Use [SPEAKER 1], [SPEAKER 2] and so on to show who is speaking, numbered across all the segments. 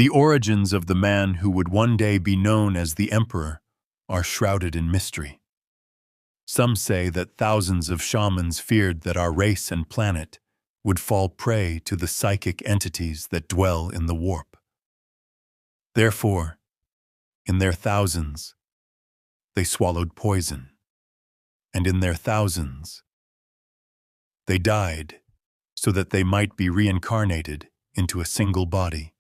[SPEAKER 1] The origins of the man who would one day be known as the Emperor are shrouded in mystery. Some say that thousands of shamans feared that our race and planet would fall prey to the psychic entities that dwell in the warp. Therefore, in their thousands, they swallowed poison, and in their thousands, they died so that they might be reincarnated into a single body.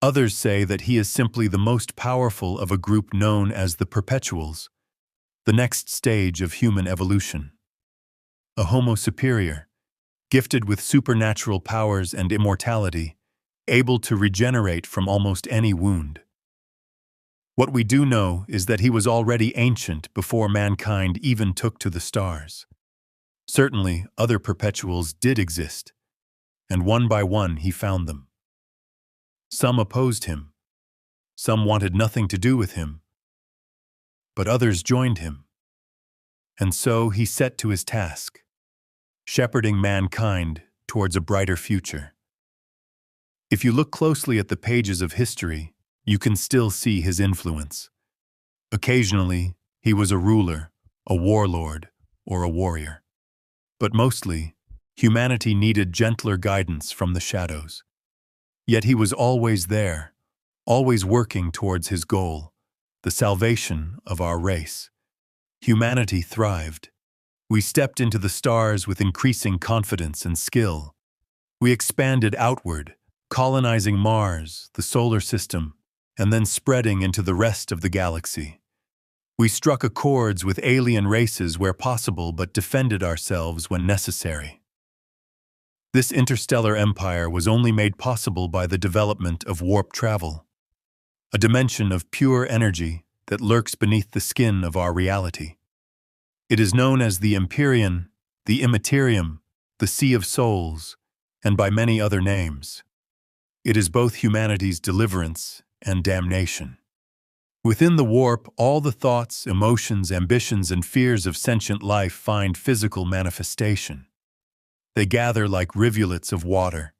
[SPEAKER 1] Others say that he is simply the most powerful of a group known as the Perpetuals, the next stage of human evolution. A Homo superior, gifted with supernatural powers and immortality, able to regenerate from almost any wound. What we do know is that he was already ancient before mankind even took to the stars. Certainly, other Perpetuals did exist, and one by one he found them. Some opposed him, some wanted nothing to do with him, but others joined him. And so he set to his task, shepherding mankind towards a brighter future. If you look closely at the pages of history, you can still see his influence. Occasionally, he was a ruler, a warlord, or a warrior. But mostly, humanity needed gentler guidance from the shadows. Yet he was always there, always working towards his goal, the salvation of our race. Humanity thrived. We stepped into the stars with increasing confidence and skill. We expanded outward, colonizing Mars, the solar system, and then spreading into the rest of the galaxy. We struck accords with alien races where possible but defended ourselves when necessary. This interstellar empire was only made possible by the development of warp travel, a dimension of pure energy that lurks beneath the skin of our reality. It is known as the Imperium, the Immaterium, the Sea of Souls, and by many other names. It is both humanity's deliverance and damnation. Within the warp, all the thoughts, emotions, ambitions, and fears of sentient life find physical manifestation. They gather like rivulets of water,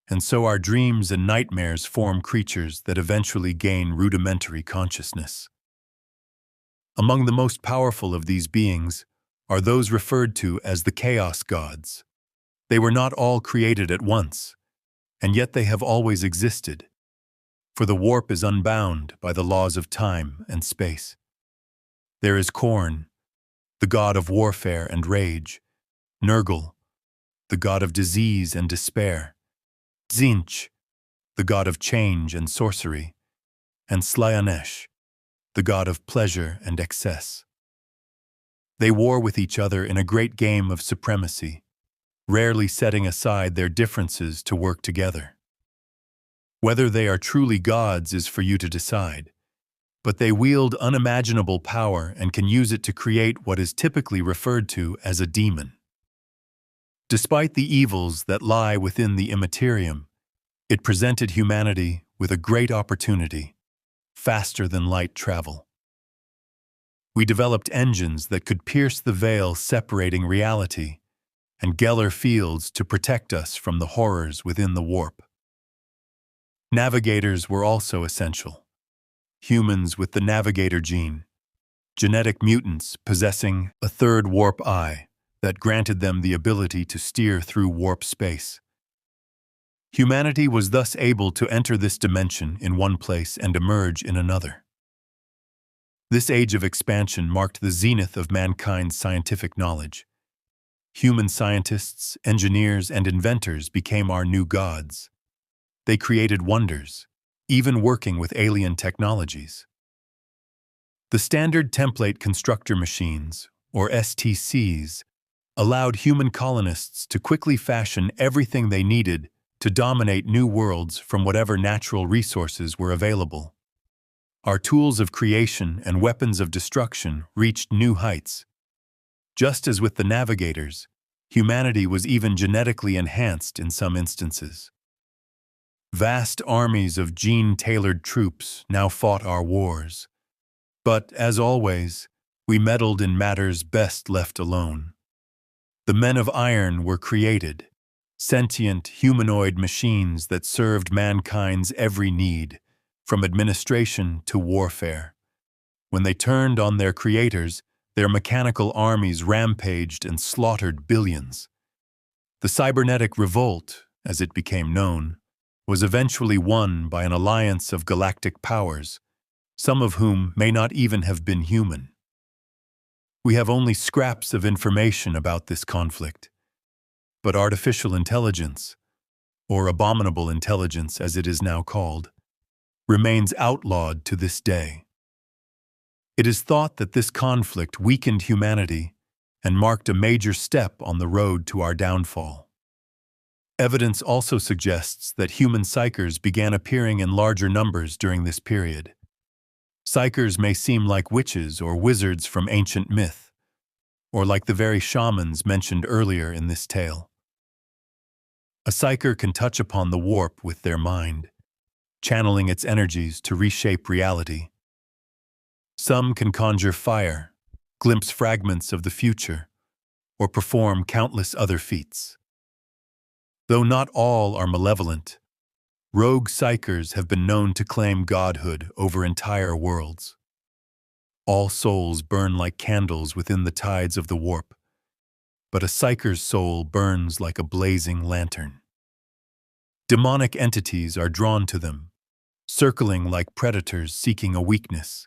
[SPEAKER 1] and so our dreams and nightmares form creatures that eventually gain rudimentary consciousness. Among the most powerful of these beings are those referred to as the Chaos Gods. They were not all created at once, and yet they have always existed, for the warp is unbound by the laws of time and space. There is Khorne, the god of warfare and rage, Nurgle, the god of disease and despair, Tzeentch, the god of change and sorcery, and Slaanesh, the god of pleasure and excess. They war with each other in a great game of supremacy, rarely setting aside their differences to work together. Whether they are truly gods is for you to decide, but they wield unimaginable power and can use it to create what is typically referred to as a demon. Despite the evils that lie within the Immaterium, it presented humanity with a great opportunity, faster than light travel. We developed engines that could pierce the veil separating reality, and Geller fields to protect us from the horrors within the warp. Navigators were also essential. Humans with the navigator gene, genetic mutants possessing a third warp eye that granted them the ability to steer through warp space. Humanity was thus able to enter this dimension in one place and emerge in another. This age of expansion marked the zenith of mankind's scientific knowledge. Human scientists, engineers, and inventors became our new gods. They created wonders, even working with alien technologies. The standard template constructor machines, or STCs, allowed human colonists to quickly fashion everything they needed to dominate new worlds from whatever natural resources were available. Our tools of creation and weapons of destruction reached new heights. Just as with the navigators, humanity was even genetically enhanced in some instances. Vast armies of gene-tailored troops now fought our wars. But, as always, we meddled in matters best left alone. The men of iron were created, sentient, humanoid machines that served mankind's every need, from administration to warfare. When they turned on their creators, their mechanical armies rampaged and slaughtered billions. The cybernetic revolt, as it became known, was eventually won by an alliance of galactic powers, some of whom may not even have been human. We have only scraps of information about this conflict, but artificial intelligence, or abominable intelligence as it is now called, remains outlawed to this day. It is thought that this conflict weakened humanity and marked a major step on the road to our downfall. Evidence also suggests that human psykers began appearing in larger numbers during this period. Psykers may seem like witches or wizards from ancient myth, or like the very shamans mentioned earlier in this tale. A psyker can touch upon the warp with their mind, channeling its energies to reshape reality. Some can conjure fire, glimpse fragments of the future, or perform countless other feats. Though not all are malevolent, rogue psykers have been known to claim godhood over entire worlds. All souls burn like candles within the tides of the warp, but a psyker's soul burns like a blazing lantern. Demonic entities are drawn to them, circling like predators seeking a weakness.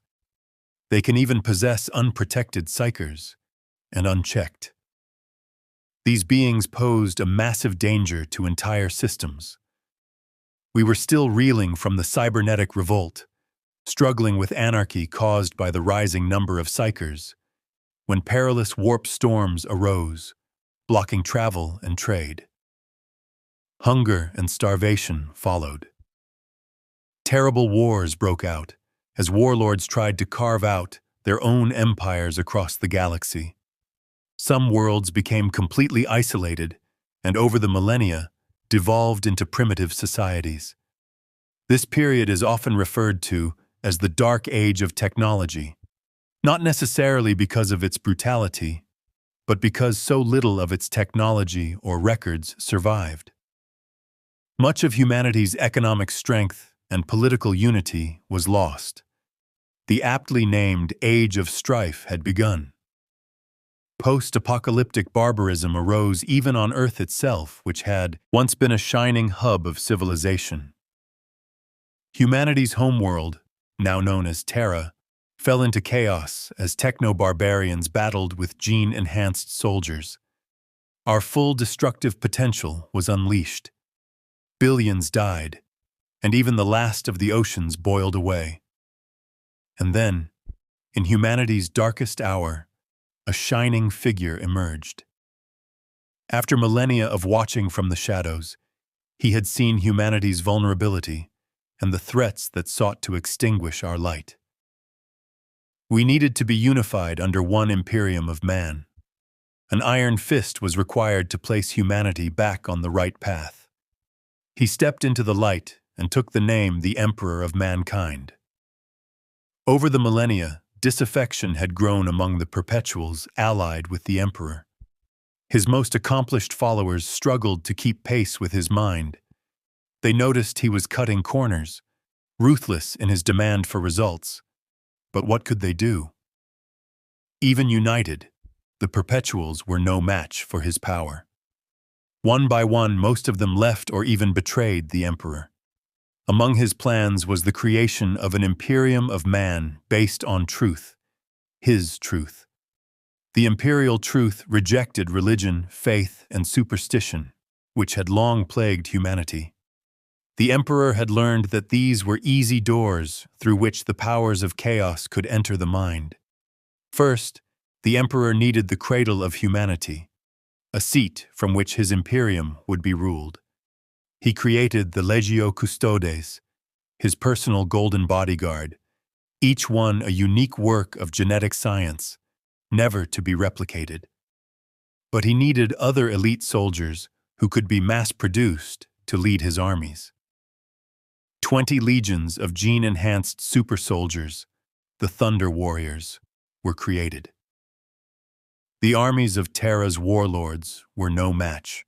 [SPEAKER 1] They can even possess unprotected psykers, and unchecked. These beings posed a massive danger to entire systems. We were still reeling from the cybernetic revolt, struggling with anarchy caused by the rising number of psykers, when perilous warp storms arose, blocking travel and trade. Hunger and starvation followed. Terrible wars broke out as warlords tried to carve out their own empires across the galaxy. Some worlds became completely isolated and over the millennia devolved into primitive societies. This period is often referred to as the Dark Age of technology, not necessarily because of its brutality, but because so little of its technology or records survived. Much of humanity's economic strength and political unity was lost. The aptly named Age of Strife had begun. Post-apocalyptic barbarism arose even on Earth itself, which had once been a shining hub of civilization. Humanity's homeworld, now known as Terra, fell into chaos as techno-barbarians battled with gene-enhanced soldiers. Our full destructive potential was unleashed. Billions died, and even the last of the oceans boiled away. And then, in humanity's darkest hour, a shining figure emerged. After millennia of watching from the shadows, he had seen humanity's vulnerability and the threats that sought to extinguish our light. We needed to be unified under one Imperium of Man. An iron fist was required to place humanity back on the right path. He stepped into the light and took the name the Emperor of Mankind. Over the millennia, disaffection had grown among the perpetuals allied with the Emperor. His most accomplished followers struggled to keep pace with his mind. They noticed he was cutting corners, ruthless in his demand for results. But what could they do? Even united, the perpetuals were no match for his power. One by one, most of them left or even betrayed the Emperor. Among his plans was the creation of an Imperium of Man based on truth, his truth. The imperial truth rejected religion, faith, and superstition, which had long plagued humanity. The Emperor had learned that these were easy doors through which the powers of chaos could enter the mind. First, the Emperor needed the cradle of humanity, a seat from which his Imperium would be ruled. He created the Legio Custodes, his personal golden bodyguard, each one a unique work of genetic science, never to be replicated. But he needed other elite soldiers who could be mass-produced to lead his armies. 20 legions of gene-enhanced super soldiers, the Thunder Warriors, were created. The armies of Terra's warlords were no match.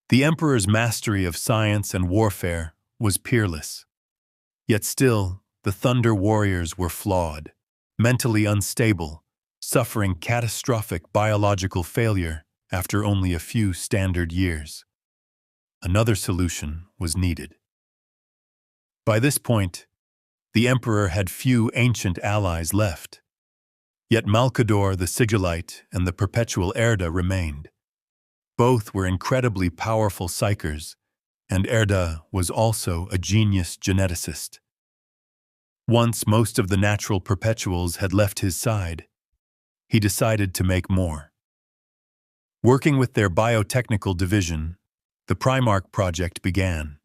[SPEAKER 1] The Emperor's mastery of science and warfare was peerless. Yet still, the Thunder Warriors were flawed, mentally unstable, suffering catastrophic biological failure after only a few standard years. Another solution was needed. By this point, the Emperor had few ancient allies left. Yet Malkador the Sigillite and the Perpetual Erda remained. Both were incredibly powerful psychers, and Erda was also a genius geneticist. Once most of the natural perpetuals had left his side, he decided to make more. Working with their biotechnical division, the Primarch project began.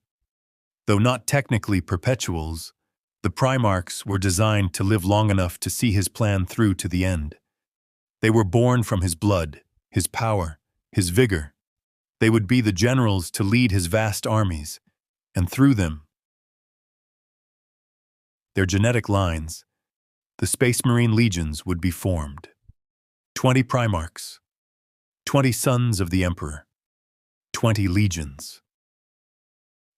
[SPEAKER 1] Though not technically perpetuals, the Primarchs were designed to live long enough to see his plan through to the end. They were born from his blood, his power, his vigor. They would be the generals to lead his vast armies, and through them, their genetic lines, the Space Marine legions would be formed. 20 Primarchs, 20 sons of the Emperor, 20 legions.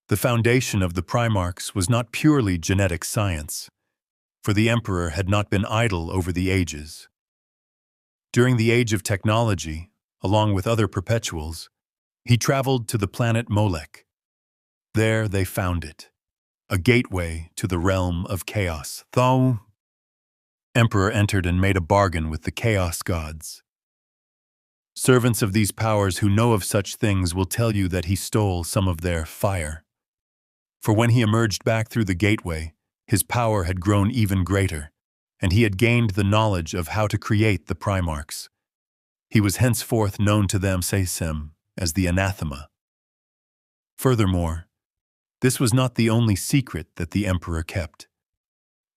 [SPEAKER 1] The foundation of the Primarchs was not purely genetic science, for the Emperor had not been idle over the ages. During the Age of Technology, along with other perpetuals, he traveled to the planet Molech. There they found it, a gateway to the realm of chaos. The Emperor entered and made a bargain with the Chaos Gods. Servants of these powers who know of such things will tell you that he stole some of their fire. For when he emerged back through the gateway, his power had grown even greater, and he had gained the knowledge of how to create the Primarchs. He was henceforth known to them as the Anathema. Furthermore, this was not the only secret that the Emperor kept.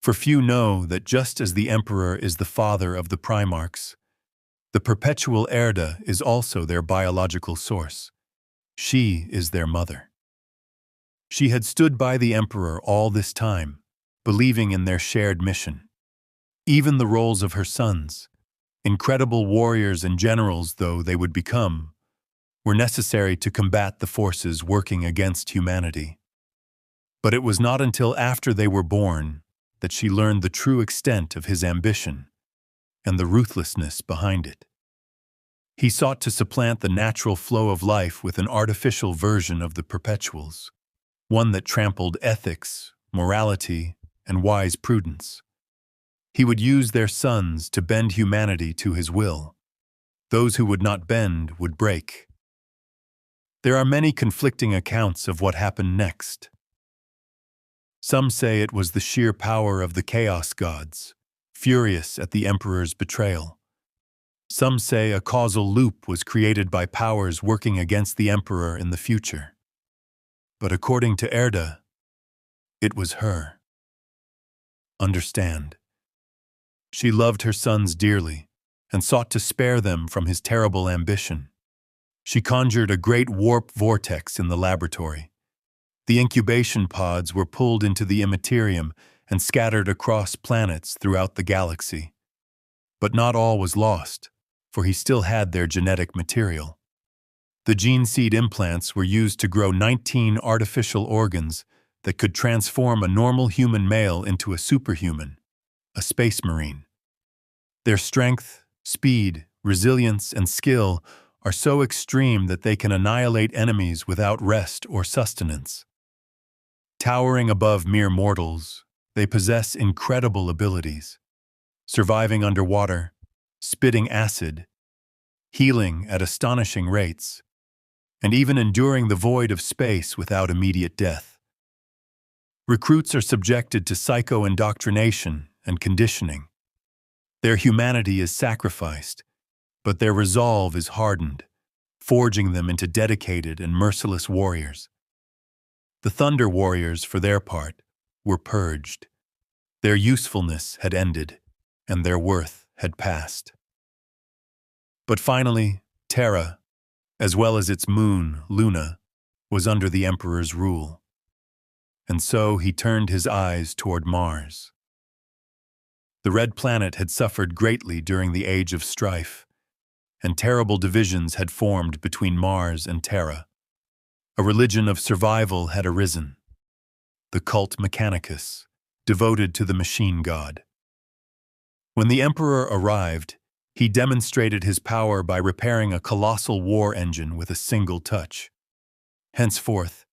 [SPEAKER 1] For few know that just as the Emperor is the father of the Primarchs, the Perpetual Erda is also their biological source. She is their mother. She had stood by the Emperor all this time, believing in their shared mission. Even the roles of her sons, incredible warriors and generals though they would become, were necessary to combat the forces working against humanity. But it was not until after they were born that she learned the true extent of his ambition and the ruthlessness behind it. He sought to supplant the natural flow of life with an artificial version of the Perpetuals, one that trampled ethics, morality, and wise prudence. He would use their sons to bend humanity to his will. Those who would not bend would break. There are many conflicting accounts of what happened next. Some say it was the sheer power of the Chaos Gods, furious at the Emperor's betrayal. Some say a causal loop was created by powers working against the Emperor in the future. But according to Erda, it was her. Understand. She loved her sons dearly and sought to spare them from his terrible ambition. She conjured a great warp vortex in the laboratory. The incubation pods were pulled into the Imperium and scattered across planets throughout the galaxy. But not all was lost, for he still had their genetic material. The gene seed implants were used to grow 19 artificial organs that could transform a normal human male into a superhuman, a space marine. Their strength, speed, resilience, and skill are so extreme that they can annihilate enemies without rest or sustenance. Towering above mere mortals, they possess incredible abilities, surviving underwater, spitting acid, healing at astonishing rates, and even enduring the void of space without immediate death. Recruits are subjected to psycho-indoctrination and conditioning. Their humanity is sacrificed, but their resolve is hardened, forging them into dedicated and merciless warriors. The Thunder Warriors, for their part, were purged. Their usefulness had ended, and their worth had passed. But finally, Terra, as well as its moon, Luna, was under the Emperor's rule. And so he turned his eyes toward Mars. The Red Planet had suffered greatly during the Age of Strife, and terrible divisions had formed between Mars and Terra. A religion of survival had arisen, the cult Mechanicus, devoted to the machine god. When the emperor arrived, he demonstrated his power by repairing a colossal war engine with a single touch. Henceforth,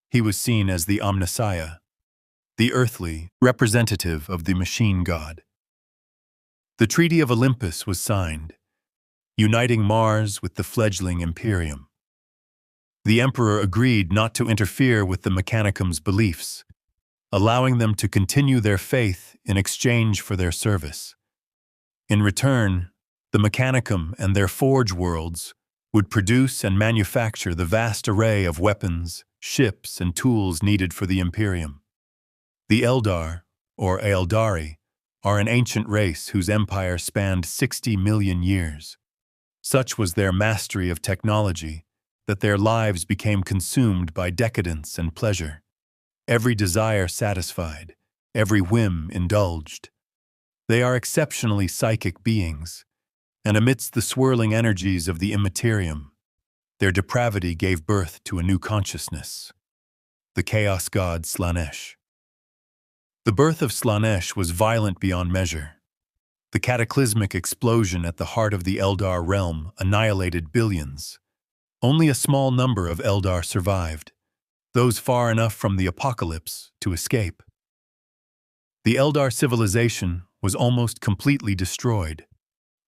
[SPEAKER 1] he was seen as the Omnissiah, the earthly representative of the machine god. The Treaty of Olympus was signed, uniting Mars with the fledgling Imperium. The emperor agreed not to interfere with the Mechanicum's beliefs, allowing them to continue their faith in exchange for their service. In return, the Mechanicum and their forge worlds would produce and manufacture the vast array of weapons, ships, and tools needed for the Imperium. The Eldar, or Eldari, are an ancient race whose empire spanned 60 million years. Such was their mastery of technology that their lives became consumed by decadence and pleasure, every desire satisfied, every whim indulged. They are exceptionally psychic beings, and amidst the swirling energies of the immaterium, their depravity gave birth to a new consciousness, the chaos god Slaanesh. The birth of Slaanesh was violent beyond measure. The cataclysmic explosion at the heart of the Eldar realm annihilated billions. Only a small number of Eldar survived, those far enough from the apocalypse to escape. The Eldar civilization was almost completely destroyed.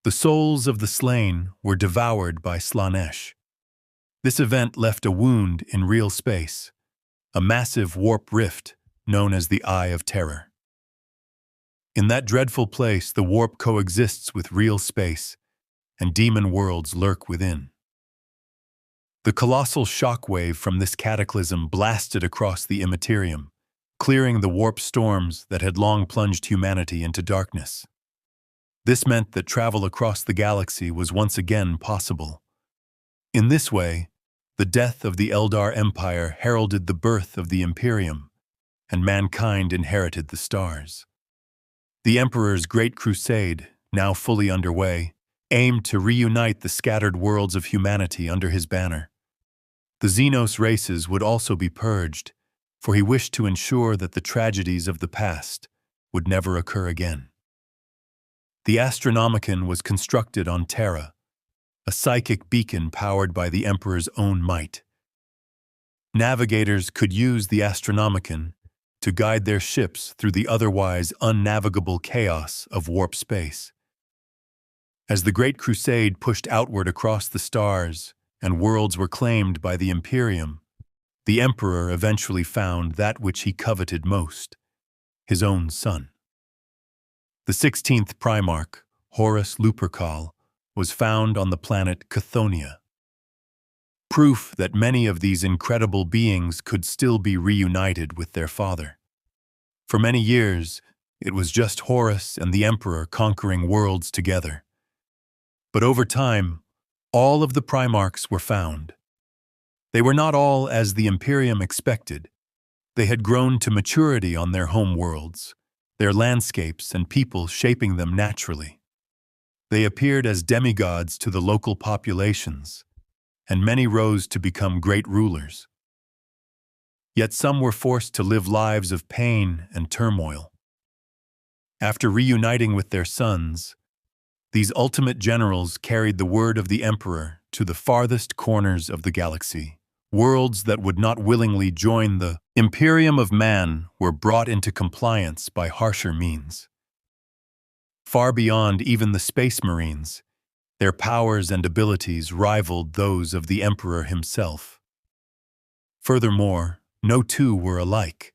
[SPEAKER 1] The souls of the slain were devoured by Slaanesh. This event left a wound in real space, a massive warp rift known as the Eye of Terror. In that dreadful place, the warp coexists with real space, and demon worlds lurk within. The colossal shockwave from this cataclysm blasted across the immaterium, clearing the warp storms that had long plunged humanity into darkness. This meant that travel across the galaxy was once again possible. In this way, the death of the Eldar Empire heralded the birth of the Imperium, and mankind inherited the stars. The Emperor's Great Crusade, now fully underway, aimed to reunite the scattered worlds of humanity under his banner. The Xenos races would also be purged, for he wished to ensure that the tragedies of the past would never occur again. The Astronomicon was constructed on Terra, a psychic beacon powered by the Emperor's own might. Navigators could use the Astronomicon to guide their ships through the otherwise unnavigable chaos of warp space. As the Great Crusade pushed outward across the stars and worlds were claimed by the Imperium, the Emperor eventually found that which he coveted most, his own son. The 16th Primarch, Horus Lupercal, was found on the planet Chthoniya. Proof that many of these incredible beings could still be reunited with their father. For many years, it was just Horus and the Emperor conquering worlds together. But over time, all of the Primarchs were found. They were not all as the Imperium expected. They had grown to maturity on their home worlds, their landscapes and people shaping them naturally. They appeared as demigods to the local populations, and many rose to become great rulers. Yet some were forced to live lives of pain and turmoil. After reuniting with their sons, these ultimate generals carried the word of the Emperor to the farthest corners of the galaxy. Worlds that would not willingly join the Imperium of Man were brought into compliance by harsher means. Far beyond even the Space Marines, their powers and abilities rivaled those of the Emperor himself. Furthermore, no two were alike.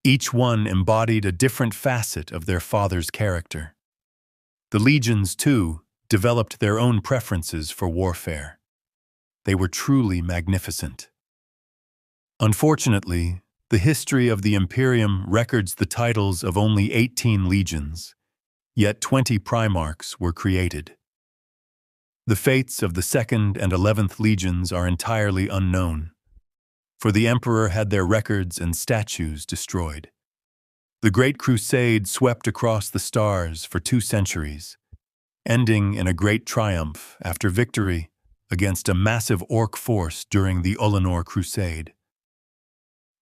[SPEAKER 1] Each one embodied a different facet of their father's character. The legions, too, developed their own preferences for warfare. They were truly magnificent. Unfortunately, the history of the Imperium records the titles of only 18 legions, yet 20 Primarchs were created. The fates of the 2nd and 11th legions are entirely unknown, for the Emperor had their records and statues destroyed. The Great Crusade swept across the stars for 2 centuries, ending in a great triumph after victory against a massive orc force during the Ullanor Crusade.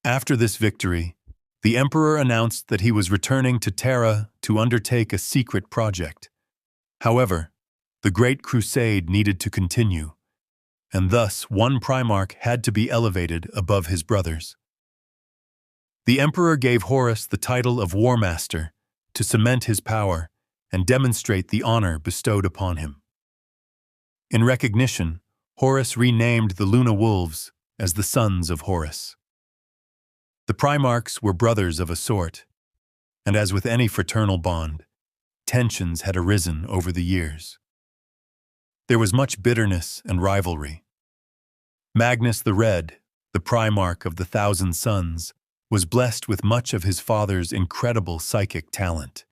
[SPEAKER 1] After this victory, the emperor announced that he was returning to Terra to undertake a secret project. However, the Great Crusade needed to continue, and thus one Primarch had to be elevated above his brothers. The emperor gave Horus the title of War Master to cement his power and demonstrate the honor bestowed upon him. In recognition, Horus renamed the Luna Wolves as the Sons of Horus. The Primarchs were brothers of a sort, and as with any fraternal bond, tensions had arisen over the years. There was much bitterness and rivalry. Magnus the Red, the Primarch of the Thousand Sons, was blessed with much of his father's incredible psychic talent.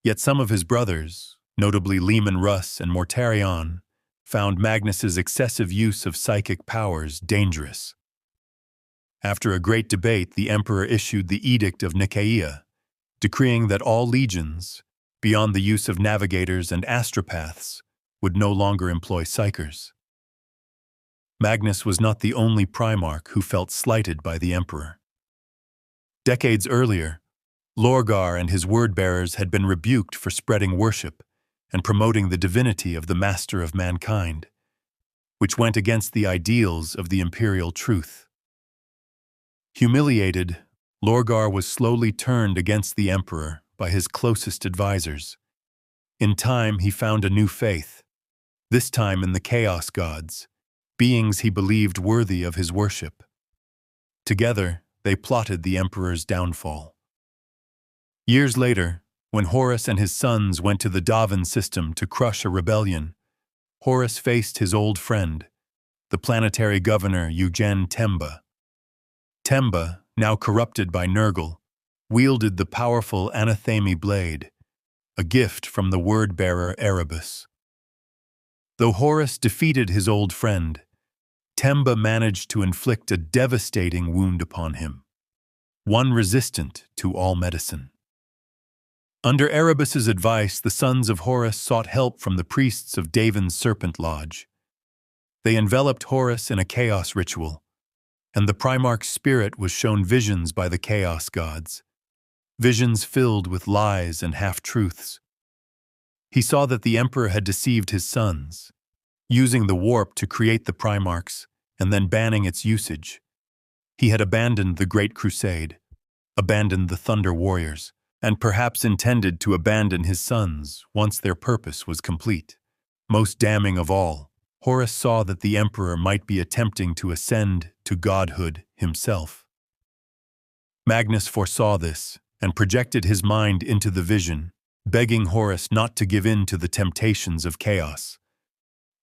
[SPEAKER 1] Yet some of his brothers, notably Leman Russ and Mortarion, found Magnus's excessive use of psychic powers dangerous. After a great debate, the emperor issued the Edict of Nicaea, decreeing that all legions, beyond the use of navigators and astropaths, would no longer employ psychers. Magnus was not the only Primarch who felt slighted by the emperor. Decades earlier, Lorgar and his word-bearers had been rebuked for spreading worship and promoting the divinity of the Master of Mankind, which went against the ideals of the imperial truth. Humiliated, Lorgar was slowly turned against the emperor by his closest advisors. In time, he found a new faith, this time in the Chaos Gods, beings he believed worthy of his worship. Together, they plotted the emperor's downfall. Years later, when Horus and his sons went to the Davin system to crush a rebellion, Horus faced his old friend, the planetary governor Eugen Temba. Temba, now corrupted by Nurgle, wielded the powerful Anathemi blade, a gift from the word-bearer Erebus. Though Horus defeated his old friend, Temba managed to inflict a devastating wound upon him, one resistant to all medicine. Under Erebus's advice, the sons of Horus sought help from the priests of Davin's Serpent Lodge. They enveloped Horus in a chaos ritual, and the Primarch's spirit was shown visions by the Chaos Gods, visions filled with lies and half-truths. He saw that the Emperor had deceived his sons, using the warp to create the Primarchs and then banning its usage. He had abandoned the Great Crusade, abandoned the Thunder Warriors, and perhaps intended to abandon his sons once their purpose was complete. Most damning of all, Horus saw that the Emperor might be attempting to ascend to godhood himself. Magnus foresaw this and projected his mind into the vision, begging Horus not to give in to the temptations of chaos.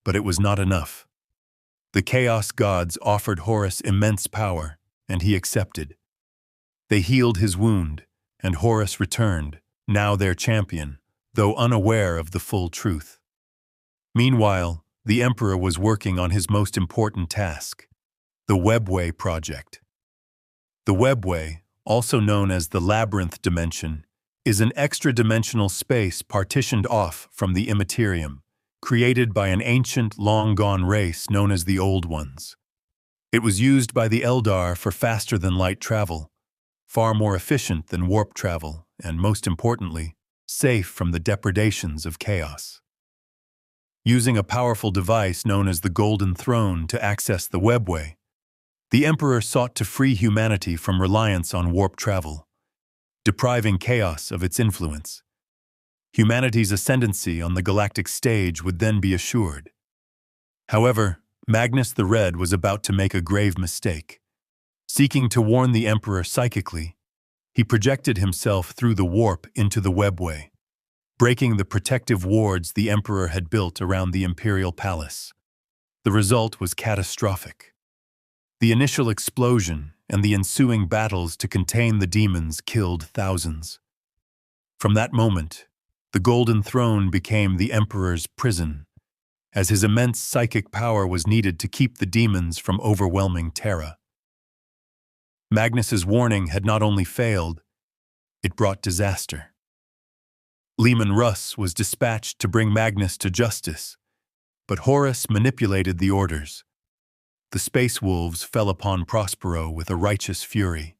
[SPEAKER 1] But it was not enough. The Chaos Gods offered Horus immense power, and he accepted. They healed his wound, and Horus returned, now their champion, though unaware of the full truth. Meanwhile, the Emperor was working on his most important task, the Webway Project. The Webway, also known as the Labyrinth Dimension, is an extra-dimensional space partitioned off from the Immaterium, created by an ancient, long-gone race known as the Old Ones. It was used by the Eldar for faster-than-light travel, far more efficient than warp travel, and most importantly, safe from the depredations of chaos. Using a powerful device known as the Golden Throne to access the Webway, the Emperor sought to free humanity from reliance on warp travel, depriving chaos of its influence. Humanity's ascendancy on the galactic stage would then be assured. However, Magnus the Red was about to make a grave mistake. Seeking to warn the Emperor psychically, he projected himself through the warp into the Webway, breaking the protective wards the Emperor had built around the Imperial Palace. The result was catastrophic. The initial explosion and the ensuing battles to contain the demons killed thousands. From that moment, the Golden Throne became the Emperor's prison, as his immense psychic power was needed to keep the demons from overwhelming Terra. Magnus's warning had not only failed, it brought disaster. Leman Russ was dispatched to bring Magnus to justice, But Horus manipulated the orders. The space wolves fell upon Prospero with a righteous fury.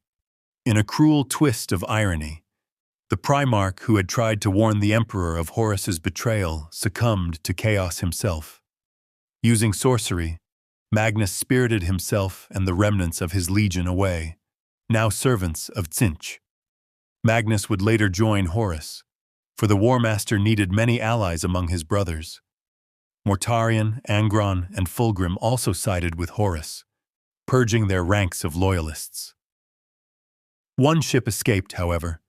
[SPEAKER 1] In a cruel twist of irony, the Primarch who had tried to warn the Emperor of Horus's betrayal succumbed to chaos himself. Using sorcery, Magnus spirited himself and the remnants of his legion away, now servants of Tzeentch. Magnus would later join Horus, for the War Master needed many allies among his brothers. Mortarion, Angron, and Fulgrim also sided with Horus, purging their ranks of loyalists. One ship escaped, however,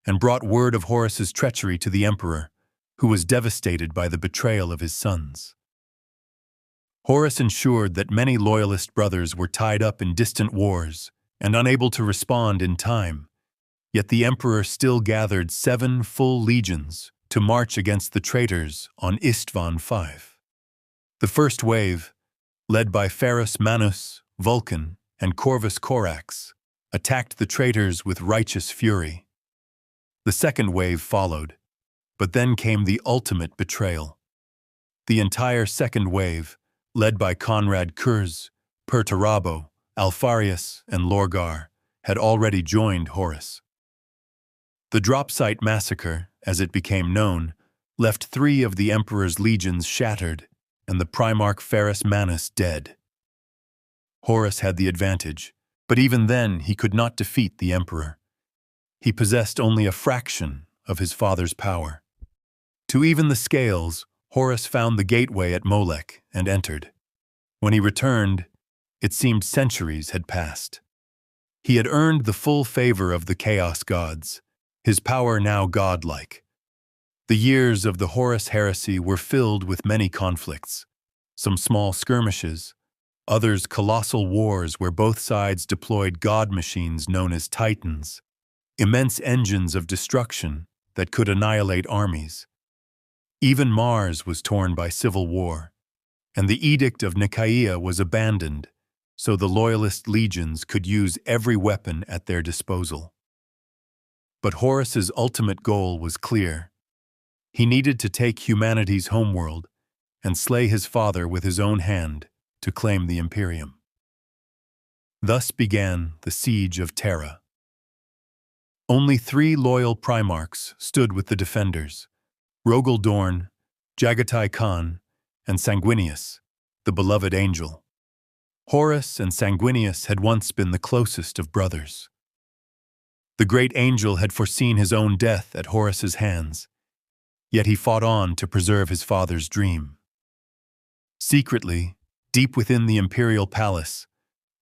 [SPEAKER 1] and brought word of Horus's treachery to the Emperor, who was devastated by the betrayal of his sons. Horus ensured that many loyalist brothers were tied up in distant wars and unable to respond in time, yet the Emperor still gathered 7 full legions to march against the traitors on Istvan V. The first wave, led by Pharos Manus, Vulcan, and Corvus Corax, attacked the traitors with righteous fury. The second wave followed, but then came the ultimate betrayal. The entire second wave, led by Conrad Kurz, Perturabo, Alfarius, and Lorgar, had already joined Horus. The Dropsite Massacre, as it became known, left 3 of the Emperor's legions shattered and the Primarch Pharos Manus dead. Horus had the advantage, but even then he could not defeat the Emperor. He possessed only a fraction of his father's power. To even the scales, Horus found the gateway at Molech and entered. When he returned, it seemed centuries had passed. He had earned the full favor of the Chaos Gods, his power now godlike. The years of the Horus Heresy were filled with many conflicts, some small skirmishes, others colossal wars where both sides deployed god machines known as Titans, immense engines of destruction that could annihilate armies. Even Mars was torn by civil war, and the Edict of Nicaea was abandoned so the loyalist legions could use every weapon at their disposal. But Horus's ultimate goal was clear. He needed to take humanity's homeworld and slay his father with his own hand to claim the Imperium. Thus began the siege of Terra. Only 3 loyal Primarchs stood with the defenders: Rogel Dorn, Jagatai Khan, and Sanguinius, the beloved angel. Horus and Sanguinius had once been the closest of brothers. The great angel had foreseen his own death at Horus's hands, yet he fought on to preserve his father's dream. Secretly, deep within the imperial palace,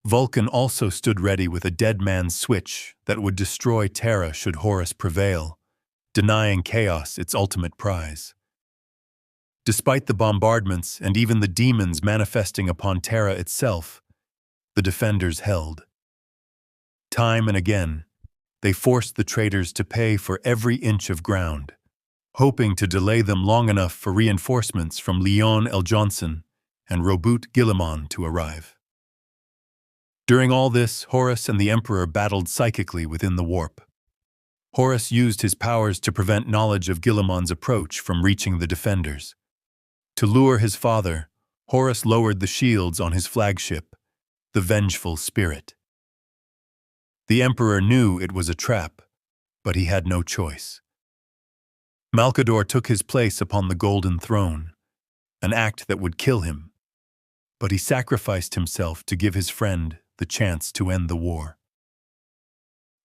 [SPEAKER 1] Vulcan also stood ready with a dead man's switch that would destroy Terra should Horus prevail, denying chaos its ultimate prize. Despite the bombardments and even the demons manifesting upon Terra itself, the defenders held. Time and again, they forced the traitors to pay for every inch of ground, hoping to delay them long enough for reinforcements from Leon L. Johnson and Robut Guillemon to arrive. During all this, Horus and the Emperor battled psychically within the warp. Horus used his powers to prevent knowledge of Guillemon's approach from reaching the defenders. To lure his father, Horus lowered the shields on his flagship, the Vengeful Spirit. The Emperor knew it was a trap, but he had no choice. Malcador took his place upon the Golden Throne, an act that would kill him, but he sacrificed himself to give his friend the chance to end the war.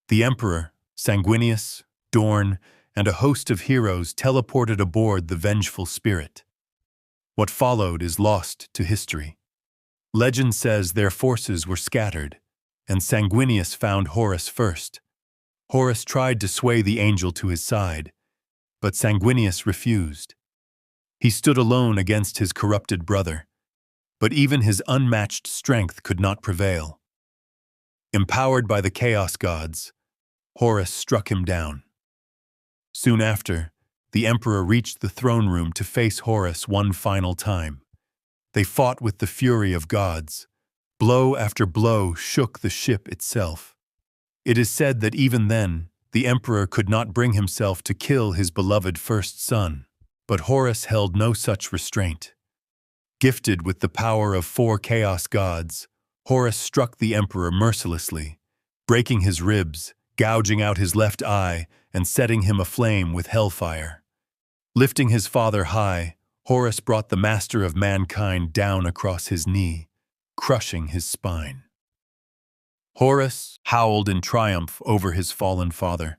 [SPEAKER 1] The Emperor, Sanguinius, Dorn, and a host of heroes teleported aboard the Vengeful Spirit. What followed is lost to history. Legend says their forces were scattered, and Sanguinius found Horus first. Horus tried to sway the angel to his side, but Sanguinius refused. He stood alone against his corrupted brother, but even his unmatched strength could not prevail. Empowered by the Chaos Gods, Horus struck him down. Soon after, the Emperor reached the throne room to face Horus one final time. They fought with the fury of gods. Blow after blow shook the ship itself. It is said that even then, the Emperor could not bring himself to kill his beloved first son, but Horus held no such restraint. Gifted with the power of 4 chaos gods, Horus struck the emperor mercilessly, breaking his ribs, gouging out his left eye, and setting him aflame with hellfire. Lifting his father high, Horus brought the master of mankind down across his knee, crushing his spine. Horus howled in triumph over his fallen father.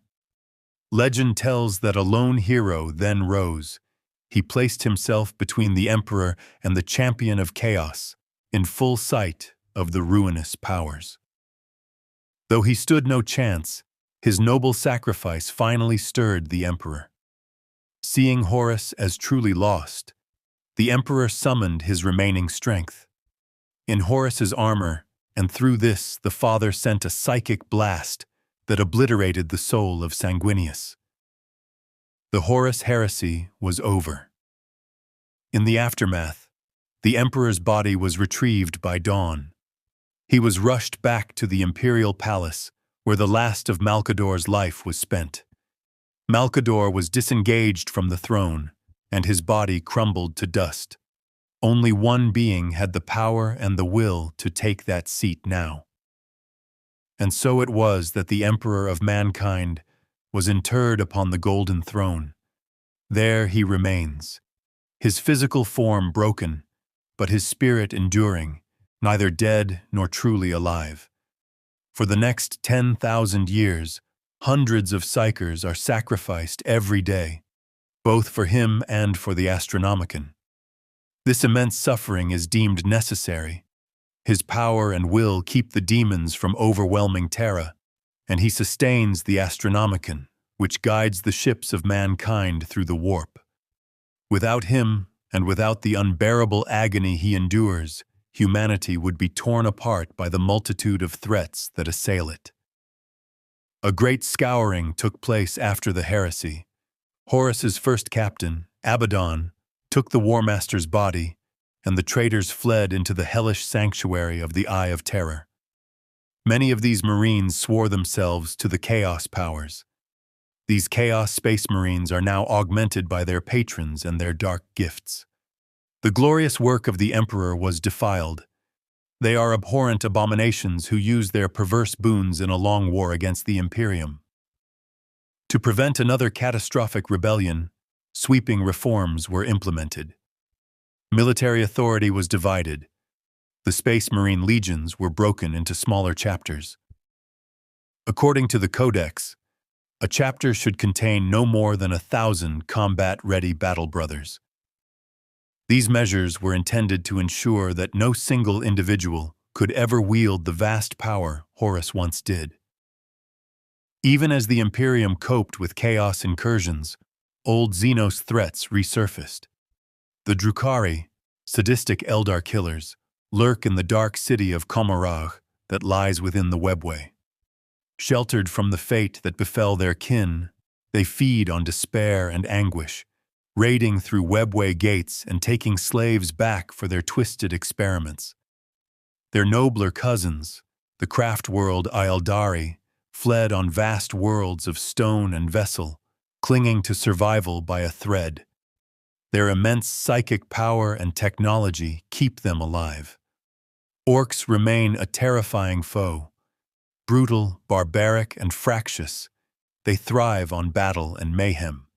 [SPEAKER 1] Legend tells that a lone hero then rose. He placed himself between the emperor and the champion of chaos, in full sight of the ruinous powers. Though he stood no chance, his noble sacrifice finally stirred the emperor. Seeing Horus as truly lost, the emperor summoned his remaining strength. In Horus's armor, and through this the father sent a psychic blast that obliterated the soul of Sanguinius. The Horus heresy was over. In the aftermath, the emperor's body was retrieved by dawn. He was rushed back to the imperial palace, where the last of Malcador's life was spent. Malcador was disengaged from the throne, and his body crumbled to dust. Only one being had the power and the will to take that seat now. And so it was that the Emperor of mankind was interred upon the golden throne. There he remains, his physical form broken, but his spirit enduring, neither dead nor truly alive. For the next 10,000 years, hundreds of psychers are sacrificed every day, both for him and for the Astronomicon. This immense suffering is deemed necessary. His power and will keep the demons from overwhelming Terra, and he sustains the Astronomicon, which guides the ships of mankind through the warp. Without him, and without the unbearable agony he endures, humanity would be torn apart by the multitude of threats that assail it. A great scouring took place after the heresy. Horus's first captain, Abaddon, took the War Master's body, and the traitors fled into the hellish sanctuary of the Eye of Terror. Many of these Marines swore themselves to the Chaos powers. These Chaos Space Marines are now augmented by their patrons and their dark gifts. The glorious work of the Emperor was defiled. They are abhorrent abominations who use their perverse boons in a long war against the Imperium. To prevent another catastrophic rebellion, sweeping reforms were implemented. Military authority was divided. The Space Marine legions were broken into smaller chapters. According to the Codex, a chapter should contain no more than 1,000 combat-ready battle brothers. These measures were intended to ensure that no single individual could ever wield the vast power Horus once did. Even as the Imperium coped with chaos incursions, old Xenos threats resurfaced. The Drukhari, sadistic Eldar killers, lurk in the dark city of Komarag that lies within the webway. Sheltered from the fate that befell their kin, they feed on despair and anguish, raiding through webway gates and taking slaves back for their twisted experiments. Their nobler cousins, the craft world Ildari, fled on vast worlds of stone and vessel, clinging to survival by a thread. Their immense psychic power and technology keep them alive. Orcs remain a terrifying foe. Brutal, barbaric, and fractious, they thrive on battle and mayhem.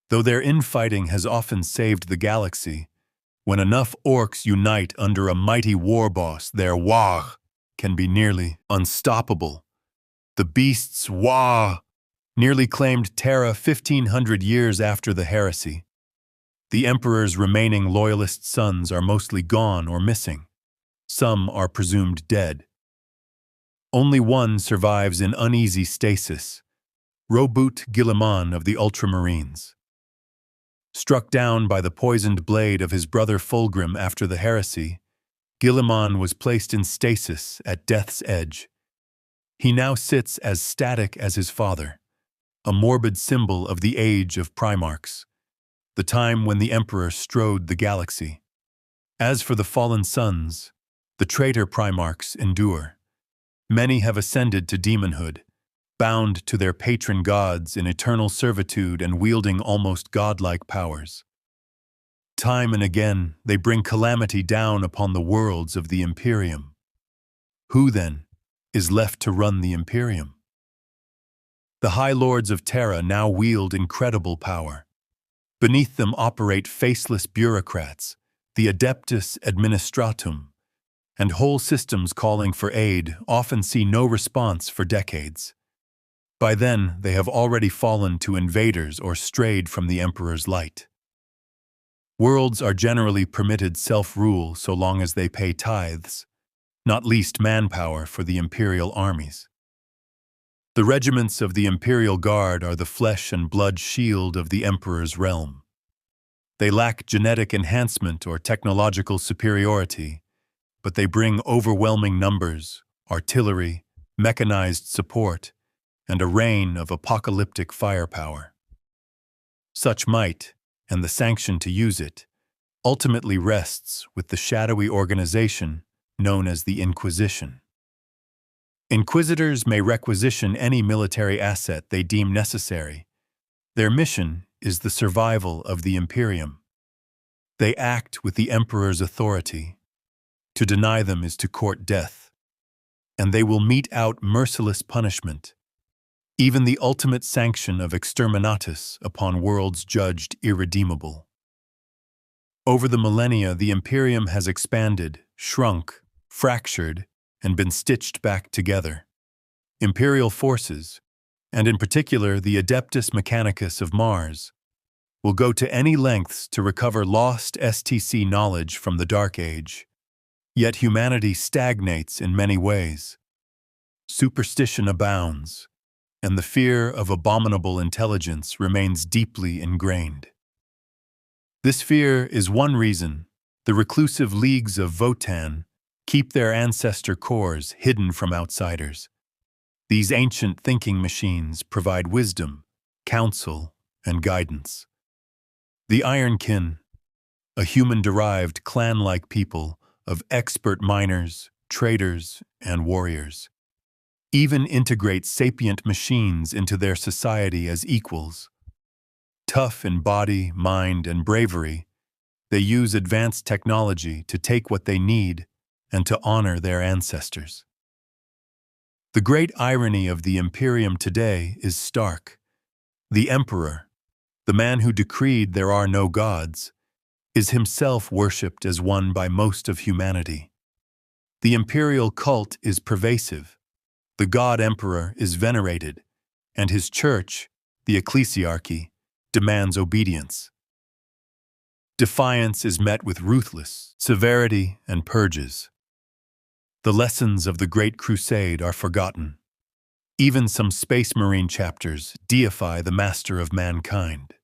[SPEAKER 1] Though their infighting has often saved the galaxy, when enough orcs unite under a mighty war boss, their Wah can be nearly unstoppable. The beast's Wah nearly claimed Terra 1,500 years after the heresy. The Emperor's remaining loyalist sons are mostly gone or missing. Some are presumed dead. Only one survives in uneasy stasis, Robut Guilliman of the Ultramarines. Struck down by the poisoned blade of his brother Fulgrim after the heresy, Guilliman was placed in stasis at death's edge. He now sits as static as his father, a morbid symbol of the age of Primarchs, the time when the Emperor strode the galaxy. As for the fallen sons, the traitor Primarchs endure. Many have ascended to demonhood, bound to their patron gods in eternal servitude and wielding almost godlike powers. Time and again, they bring calamity down upon the worlds of the Imperium. Who, then, is left to run the Imperium? The High Lords of Terra now wield incredible power. Beneath them operate faceless bureaucrats, the Adeptus Administratum, and whole systems calling for aid often see no response for decades. By then, they have already fallen to invaders or strayed from the Emperor's light. Worlds are generally permitted self-rule so long as they pay tithes, not least manpower for the imperial armies. The regiments of the Imperial Guard are the flesh and blood shield of the Emperor's realm. They lack genetic enhancement or technological superiority, but they bring overwhelming numbers, artillery, mechanized support, and a reign of apocalyptic firepower. Such might, and the sanction to use it, ultimately rests with the shadowy organization known as the Inquisition. Inquisitors may requisition any military asset they deem necessary. Their mission is the survival of the Imperium. They act with the Emperor's authority. To deny them is to court death, and they will mete out merciless punishment, even the ultimate sanction of exterminatus upon worlds judged irredeemable. Over the millennia, the Imperium has expanded, shrunk, fractured, and been stitched back together. Imperial forces, and in particular the Adeptus Mechanicus of Mars, will go to any lengths to recover lost STC knowledge from the Dark Age. Yet humanity stagnates in many ways. Superstition abounds, and the fear of abominable intelligence remains deeply ingrained. This fear is one reason the reclusive leagues of Votan keep their ancestor cores hidden from outsiders. These ancient thinking machines provide wisdom, counsel, and guidance. The Ironkin, a human-derived clan-like people of expert miners, traders, and warriors, even integrate sapient machines into their society as equals. Tough in body, mind, and bravery, they use advanced technology to take what they need and to honor their ancestors. The great irony of the Imperium today is stark. The Emperor, the man who decreed there are no gods, is himself worshipped as one by most of humanity. The imperial cult is pervasive. The God Emperor is venerated, and his church, the ecclesiarchy, demands obedience. Defiance is met with ruthless severity and purges. The lessons of the Great Crusade are forgotten. Even some Space Marine chapters deify the master of mankind.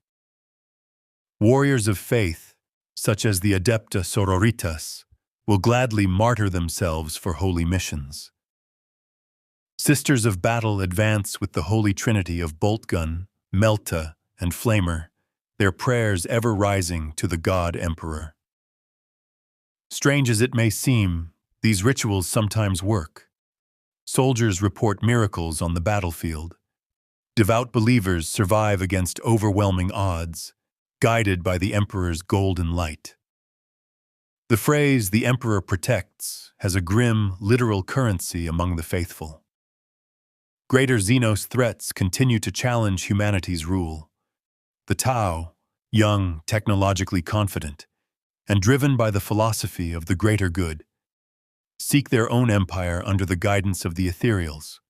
[SPEAKER 1] Warriors of faith, such as the Adepta Sororitas, will gladly martyr themselves for holy missions. Sisters of battle advance with the Holy Trinity of Boltgun, Melta, and Flamer, their prayers ever rising to the God Emperor. Strange as it may seem, these rituals sometimes work. Soldiers report miracles on the battlefield. Devout believers survive against overwhelming odds, guided by the Emperor's golden light. The phrase, "the Emperor protects," has a grim, literal currency among the faithful. Greater Xenos threats continue to challenge humanity's rule. The Tau, young, technologically confident, and driven by the philosophy of the greater good, seek their own empire under the guidance of the ethereals.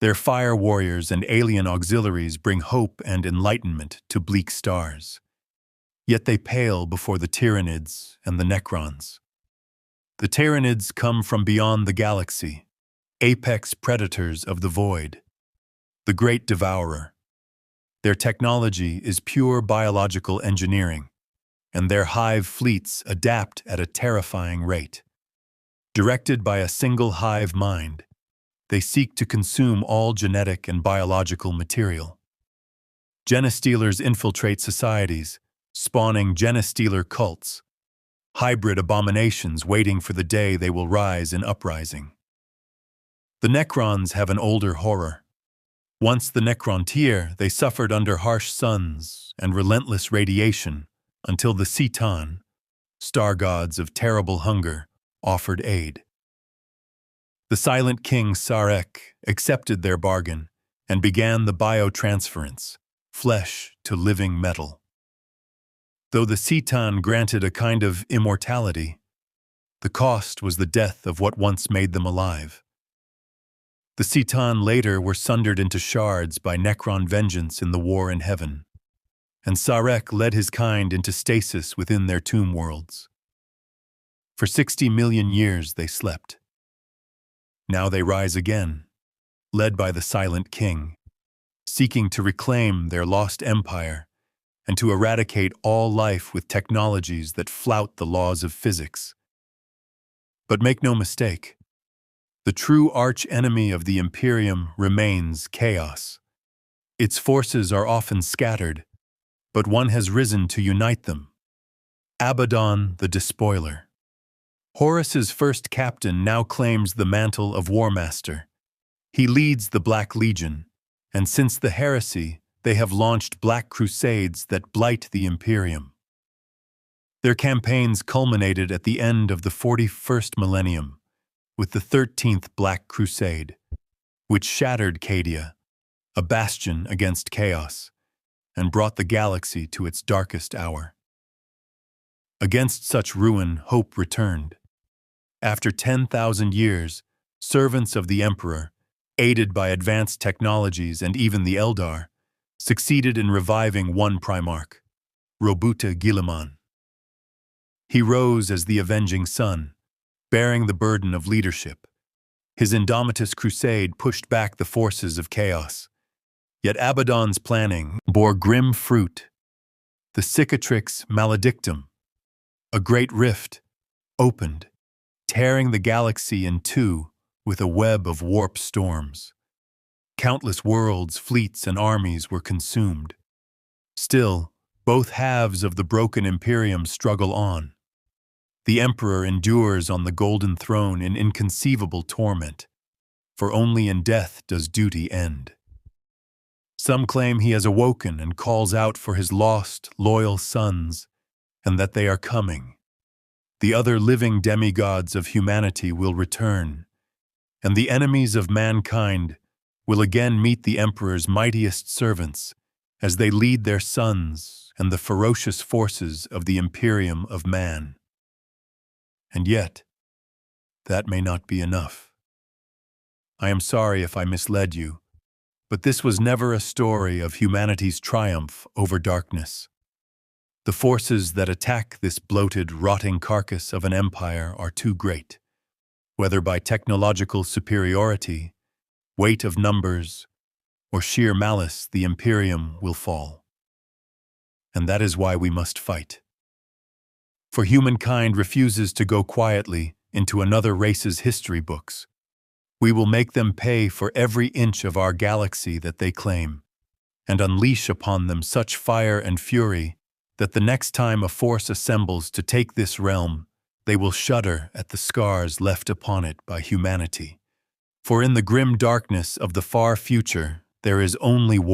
[SPEAKER 1] Their fire warriors and alien auxiliaries bring hope and enlightenment to bleak stars. Yet they pale before the Tyranids and the Necrons. The Tyranids come from beyond the galaxy, apex predators of the void, the great devourer. Their technology is pure biological engineering, and their hive fleets adapt at a terrifying rate. Directed by a single hive mind, they seek to consume all genetic and biological material. Genestealers infiltrate societies, spawning genestealer cults, hybrid abominations waiting for the day they will rise in uprising. The Necrons have an older horror. Once the Necrontyr, they suffered under harsh suns and relentless radiation, until the Citan, star gods of terrible hunger, offered aid. The silent king Sarek accepted their bargain and began the biotransference, flesh to living metal. Though the Citan granted a kind of immortality, the cost was the death of what once made them alive. The Citan later were sundered into shards by Necron vengeance in the war in heaven, and Sarek led his kind into stasis within their tomb worlds. For 60 million years they slept. Now they rise again, led by the Silent King, seeking to reclaim their lost empire and to eradicate all life with technologies that flout the laws of physics. But make no mistake, the true arch-enemy of the Imperium remains chaos. Its forces are often scattered, but one has risen to unite them: Abaddon the Despoiler. Horus's first captain now claims the mantle of War Master. He leads the Black Legion, and since the Heresy, they have launched black crusades that blight the Imperium. Their campaigns culminated at the end of the 41st Millennium, with the 13th Black Crusade, which shattered Cadia, a bastion against chaos, and brought the galaxy to its darkest hour. Against such ruin, hope returned. After 10,000 years, servants of the Emperor, aided by advanced technologies and even the Eldar, succeeded in reviving one Primarch, Robuta Guilliman. He rose as the avenging sun, bearing the burden of leadership. His indomitous crusade pushed back the forces of chaos. Yet Abaddon's planning bore grim fruit. The Cicatrix Maledictum, a great rift, opened, tearing the galaxy in two with a web of warp storms. Countless worlds, fleets, and armies were consumed. Still, both halves of the broken Imperium struggle on. The Emperor endures on the Golden Throne in inconceivable torment, for only in death does duty end. Some claim he has awoken and calls out for his lost, loyal sons, and that they are coming. The other living demigods of humanity will return, and the enemies of mankind will again meet the Emperor's mightiest servants as they lead their sons and the ferocious forces of the Imperium of Man. And yet, that may not be enough. I am sorry if I misled you, but this was never a story of humanity's triumph over darkness. The forces that attack this bloated, rotting carcass of an empire are too great. Whether by technological superiority, weight of numbers, or sheer malice, the Imperium will fall. And that is why we must fight. For humankind refuses to go quietly into another race's history books. We will make them pay for every inch of our galaxy that they claim, and unleash upon them such fire and fury that the next time a force assembles to take this realm, they will shudder at the scars left upon it by humanity. For in the grim darkness of the far future, there is only war.